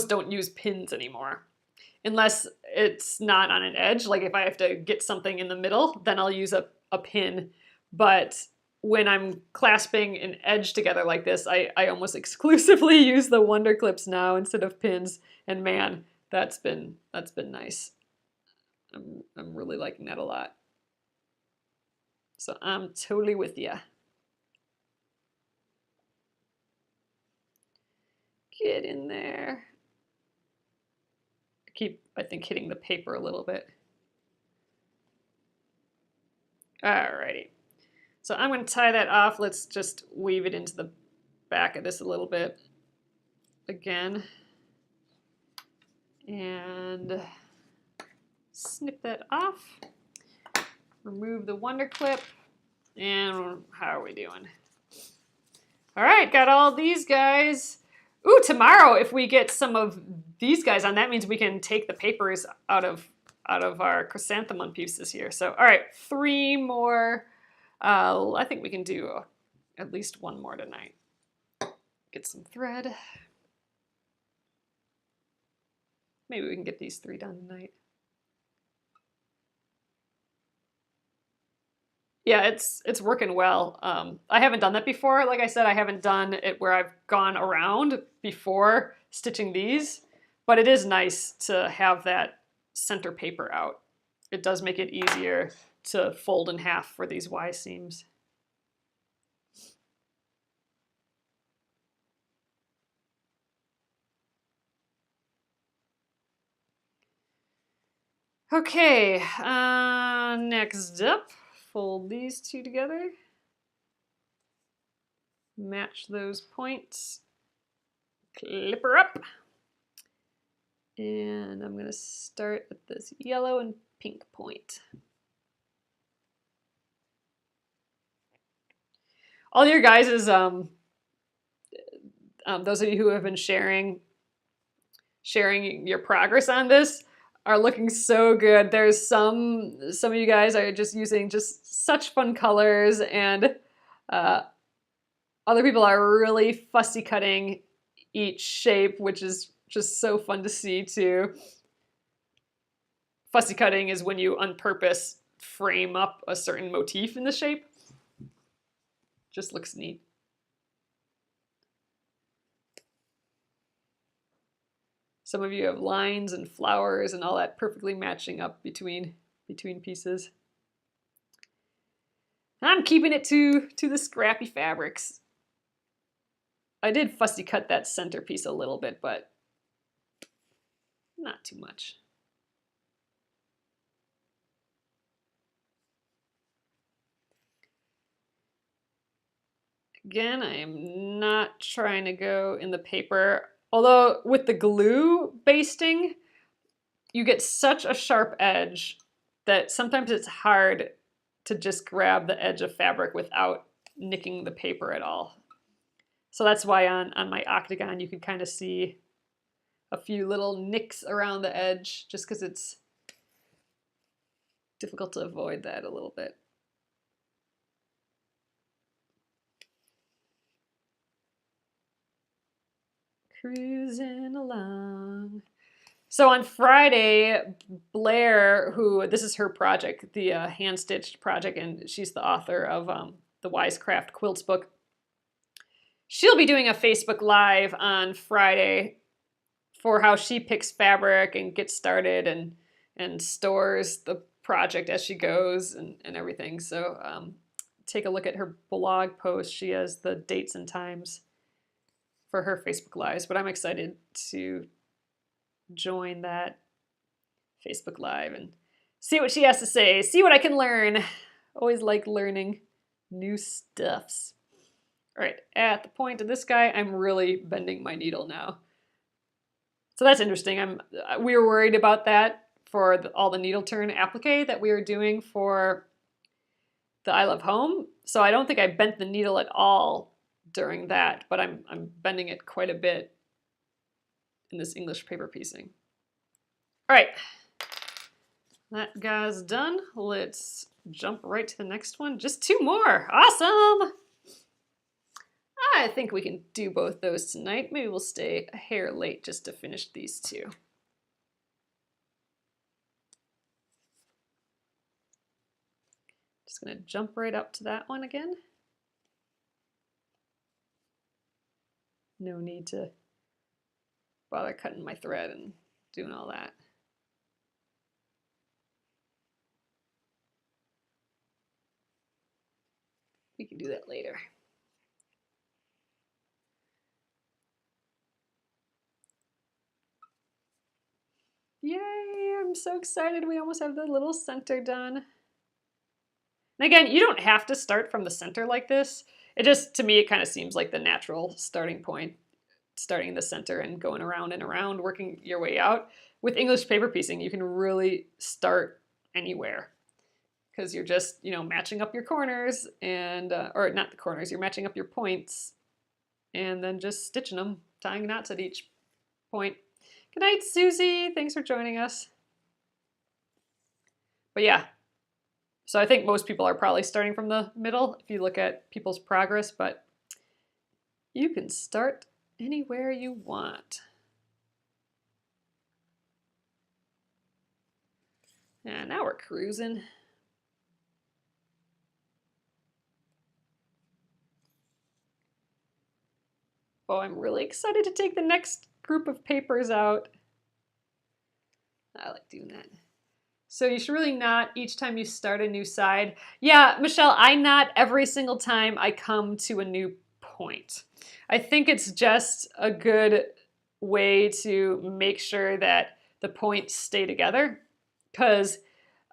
don't use pins anymore. Unless it's not on an edge. Like if I have to get something in the middle, then I'll use a pin. But when I'm clasping an edge together like this, I almost exclusively use the Wonder Clips now instead of pins. And man, that's been nice. I'm really liking that a lot. So I'm totally with ya. Get in there. I think, hitting the paper a little bit. Alrighty. So I'm going to tie that off. Let's just weave it into the back of this a little bit again. And snip that off. Remove the Wonder Clip. And how are we doing? All right, got all these guys. Ooh, tomorrow, if we get some of these guys on, that means we can take the papers out of our chrysanthemum pieces here. So, all right, 3 more. I think we can do at least 1 more tonight. Get some thread. Maybe we can get these 3 done tonight. Yeah, it's working well. I haven't done that before. Like I said, I haven't done it where I've gone around before stitching these, but it is nice to have that center paper out. It does make it easier to fold in half for these Y seams. Okay, next up, fold these 2 together. Match those points. Clip her up. And I'm going to start with this yellow and pink point. All your guys' those of you who have been sharing your progress on this are looking so good. There's some of you guys are just using just such fun colors, and other people are really fussy cutting each shape, which is just so fun to see too. Fussy cutting is when you on purpose frame up a certain motif in the shape. Just looks neat. Some of you have lines and flowers and all that perfectly matching up between pieces. I'm keeping it to the scrappy fabrics. I did fussy cut that centerpiece a little bit, but not too much. Again, I am not trying to go in the paper. Although with the glue basting, you get such a sharp edge that sometimes it's hard to just grab the edge of fabric without nicking the paper at all. So that's why on my octagon you can kind of see a few little nicks around the edge, just because it's difficult to avoid that a little bit. Cruising along. So on Friday, Blair, who this is her project, the hand-stitched project, and she's the author of the Wisecraft Quilts book. She'll be doing a Facebook Live on Friday for how she picks fabric and gets started and stores the project as she goes and everything. So take a look at her blog post. She has the dates and times for her Facebook Lives, but I'm excited to join that Facebook Live and see what she has to say, see what I can learn. Always like learning new stuffs. All right, at the point of this guy, I'm really bending my needle now. So that's interesting. We were worried about that for all the needle turn applique that we were doing for the I Love Home. So I don't think I bent the needle at all during that, but I'm bending it quite a bit in this English paper piecing. All right, that guy's done. Let's jump right to the next one. Just 2 more. Awesome. I think we can do both those tonight. Maybe we'll stay a hair late just to finish these 2. Just gonna jump right up to that one again. No need to bother cutting my thread and doing all that. We can do that later. Yay, I'm so excited. We almost have the little center done. And again, you don't have to start from the center like this. It just, to me, it kind of seems like the natural starting point, starting in the center and going around and around, working your way out. With English paper piecing, you can really start anywhere because you're just, matching up your corners and, or not the corners, you're matching up your points and then just stitching them, tying knots at each point. Good night, Susie. Thanks for joining us. But yeah, so I think most people are probably starting from the middle if you look at people's progress, but you can start anywhere you want. And now we're cruising. Oh, I'm really excited to take the next group of papers out. I like doing that. So you should really knot each time you start a new side. Yeah, Michelle, I knot every single time I come to a new point. I think it's just a good way to make sure that the points stay together. Because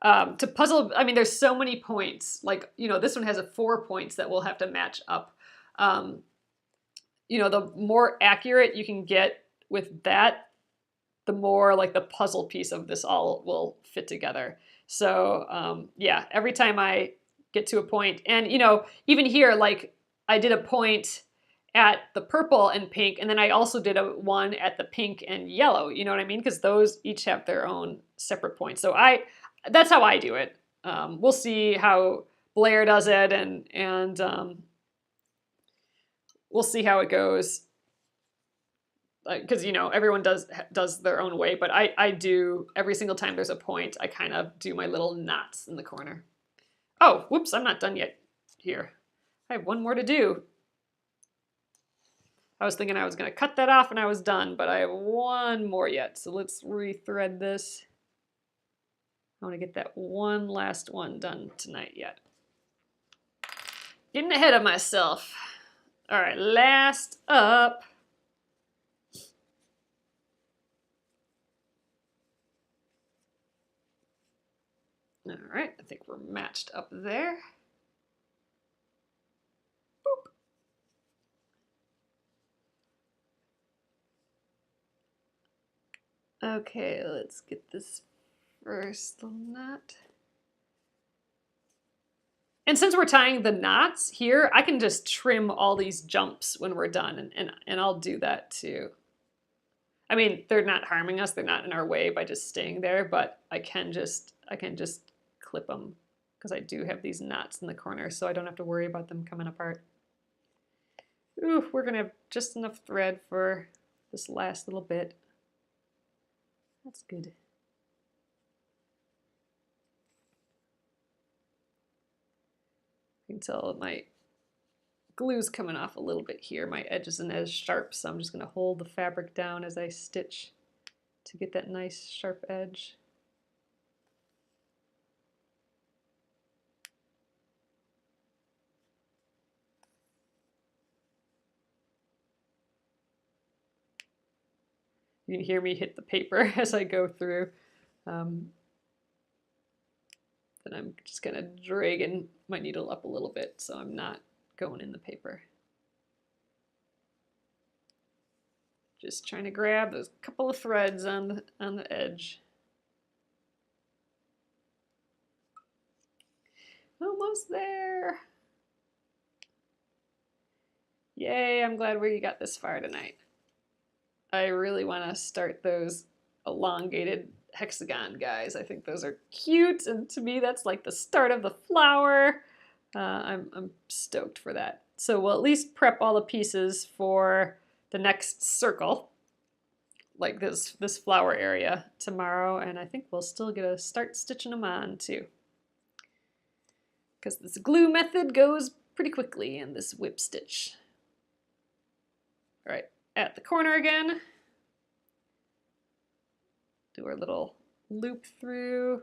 to puzzle, I mean, there's so many points. Like, this one has 4 points that we'll have to match up. The more accurate you can get with that, the more like the puzzle piece of this all will fit together. So yeah, every time I get to a point, and even here, like I did a point at the purple and pink, and then I also did one at the pink and yellow, you know what I mean? Because those each have their own separate points. So that's how I do it. We'll see how Blair does it, and we'll see how it goes. Because everyone does their own way, but I do every single time there's a point, I kind of do my little knots in the corner. Oh, whoops, I'm not done yet here. I have one more to do. I was thinking I was going to cut that off and I was done, but I have one more yet. So let's rethread this. I want to get that one last one done tonight yet. Getting ahead of myself. All right, last up. All right, I think we're matched up there. Boop. Okay, let's get this first little knot. And since we're tying the knots here, I can just trim all these jumps when we're done, and I'll do that too. I mean, they're not harming us, they're not in our way by just staying there, but I can just clip them because I do have these knots in the corner, so I don't have to worry about them coming apart. Ooh, we're gonna have just enough thread for this last little bit. That's good. You can tell my glue's coming off a little bit here. My edge isn't as sharp, so I'm just going to hold the fabric down as I stitch to get that nice sharp edge. You can hear me hit the paper as I go through. Then I'm just kind of dragging my needle up a little bit so I'm not going in the paper. Just trying to grab those couple of threads on the edge. Almost there. Yay, I'm glad we got this far tonight. I really want to start those elongated hexagon guys. I think those are cute, and to me that's like the start of the flower. I'm stoked for that. So we'll at least prep all the pieces for the next circle, like this flower area tomorrow, and I think we'll still get to start stitching them on too, because this glue method goes pretty quickly in this whip stitch. All right, at the corner again, do our little loop through.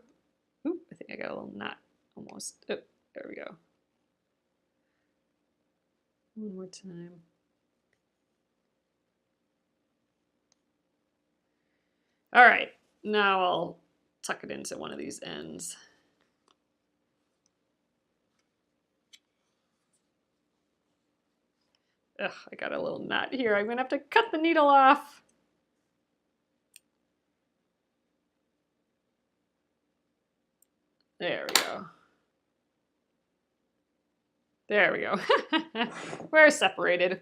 Oop, I think I got a little knot almost. Oh, there we go. One more time. All right, now I'll tuck it into one of these ends. Ugh, I got a little knot here. I'm gonna have to cut the needle off. There we go. There we go. We're separated.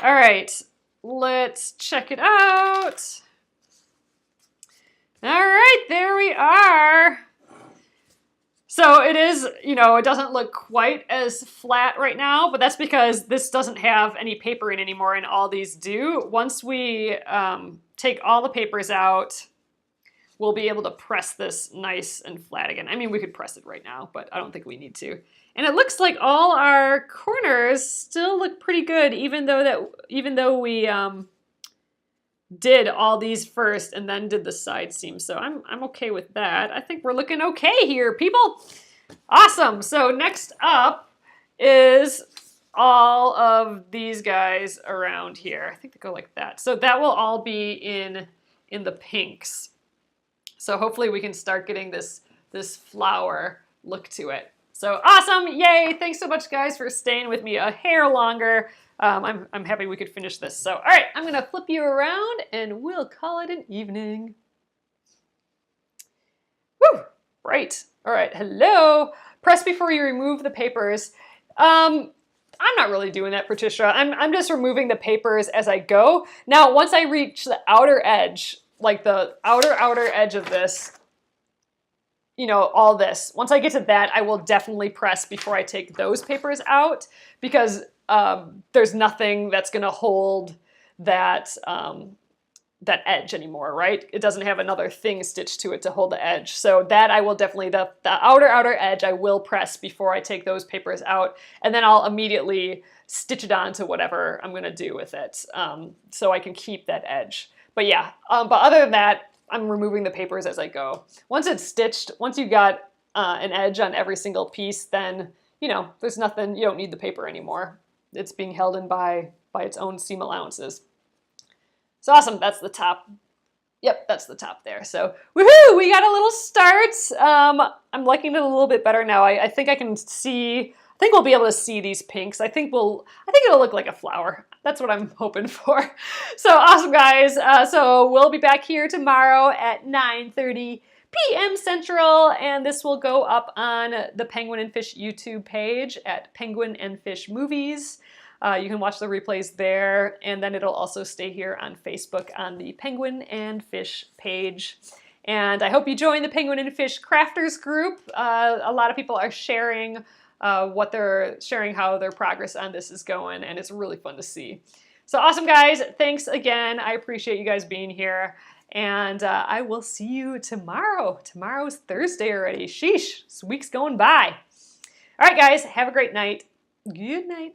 All right, let's check it out. All right, there we are. So it is, you know, it doesn't look quite as flat right now, but that's because this doesn't have any paper in anymore, and all these do. Once we take all the papers out, we'll be able to press this nice and flat again. I mean, we could press it right now, but I don't think we need to. And it looks like all our corners still look pretty good, even though we did all these first and then did the side seams. So I'm okay with that. I think we're looking okay here, people. Awesome. So next up is all of these guys around here. I think they go like that. So that will all be in the pinks. So hopefully we can start getting this flower look to it. So awesome, yay! Thanks so much, guys, for staying with me a hair longer. I'm happy we could finish this. So, all right, I'm gonna flip you around and we'll call it an evening. Woo, right. All right, hello. Press before you remove the papers. I'm not really doing that, Patricia. I'm just removing the papers as I go. Now, once I reach the outer edge, like the outer edge of this, you know, all this. Once I get to that, I will definitely press before I take those papers out, because there's nothing that's going to hold that that edge anymore, right? It doesn't have another thing stitched to it to hold the edge. So that I will definitely, the outer edge I will press before I take those papers out, and then I'll immediately stitch it on to whatever I'm going to do with it, so I can keep that edge. But yeah, but other than that, I'm removing the papers as I go. Once it's stitched, once you got an edge on every single piece, then, you know, there's nothing, you don't need the paper anymore. It's being held in by its own seam allowances. So awesome, that's the top. Yep, that's the top there. So woohoo, we got a little start. I'm liking it a little bit better now. I think I can see, I think we'll be able to see these pinks. I think it'll look like a flower. That's what I'm hoping for. So awesome, guys. So we'll be back here tomorrow at 9:30 p.m. Central, and this will go up on the Penguin and Fish YouTube page at Penguin and Fish Movies. You can watch the replays there, and then it'll also stay here on Facebook on the Penguin and Fish page. And I hope you join the Penguin and Fish Crafters group. A lot of people are sharing what they're sharing, how their progress on this is going, and it's really fun to see. So awesome, guys. Thanks again. I appreciate you guys being here. And I will see you tomorrow. Tomorrow's Thursday already. Sheesh, this week's going by. All right, guys, have a great night. Good night.